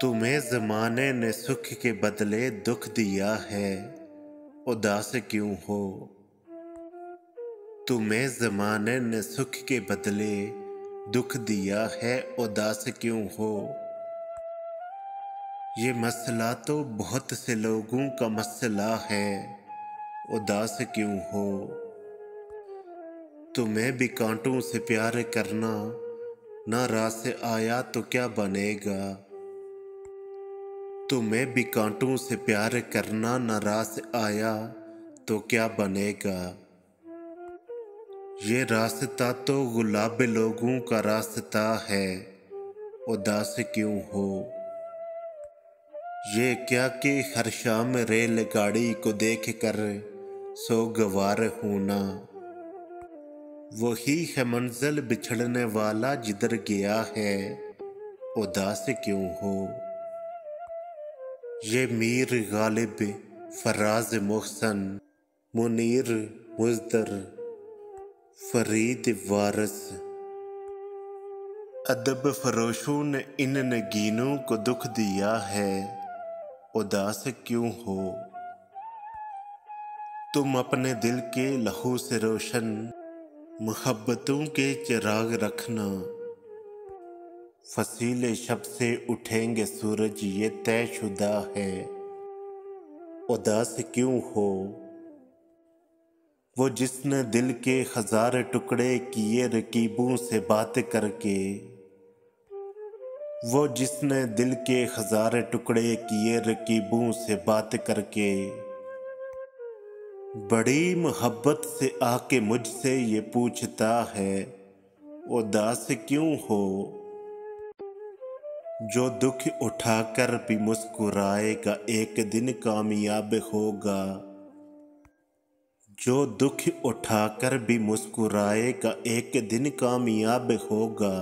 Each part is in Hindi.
तुम्हें ज़माने ने सुख के बदले दुख दिया है, उदास क्यों हो। तुम्हें ज़माने ने सुख के बदले दुख दिया है, उदास क्यों हो। ये मसला तो बहुत से लोगों का मसला है, उदास क्यों हो। तुम्हें भी कांटों से प्यार करना ना राह से आया तो क्या बनेगा। तुम्हें भी कांटों से प्यार करना न राह से आया तो क्या बनेगा। ये रास्ता तो गुलाब लोगों का रास्ता है, उदास क्यों हो। ये क्या कि हर शाम रेलगाड़ी को देख कर सोगवार होना। वही है मंजिल बिछड़ने वाला जिधर गया है, उदास क्यों हो। ये मीर गालिब, फराज मोहसन, मुनीर मुज़्दर, फरीद वारस, अदब फरोशों ने इन नगीनों को दुख दिया है, उदास क्यों हो। तुम अपने दिल के लहू से रोशन मोहब्बतों के चिराग रखना। फसीले शब से उठेंगे सूरज ये तयशुदा है, उदास क्यों हो। वो जिसने दिल के हजार टुकड़े किए रकीबों से बात करके, वो जिसने दिल के हजार टुकड़े किए रकीबों से बात करके, बड़ी मोहब्बत से आके मुझसे ये पूछता है, उदास क्यों हो। जो दुख उठाकर भी मुस्कुराएगा एक दिन कामयाब होगा। जो दुख उठाकर भी मुस्कुराएगा एक दिन कामयाब होगा।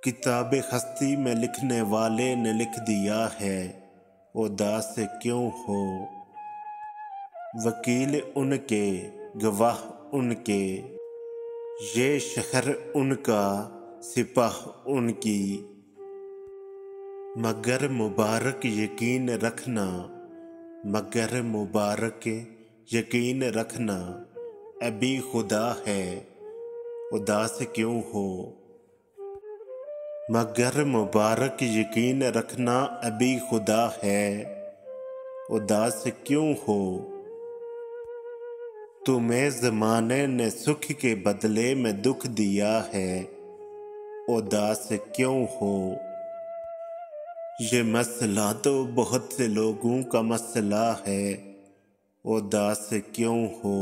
किताब हस्ती में लिखने वाले ने लिख दिया है, उदास क्यों हो। वकील उनके, गवाह उनके, ये शहर उनका, सिपाह उनकी। मगर मुबारक यकीन रखना, मगर मुबारक यकीन रखना, अभी खुदा है, उदास क्यों हो। मगर मुबारक यकीन रखना, अभी खुदा है, उदास क्यों हो। तुम्हें ज़माने ने सुख के बदले में दुख दिया है, उदास क्यों हो। ये मसला तो बहुत से लोगों का मसला है, उदास क्यों हो।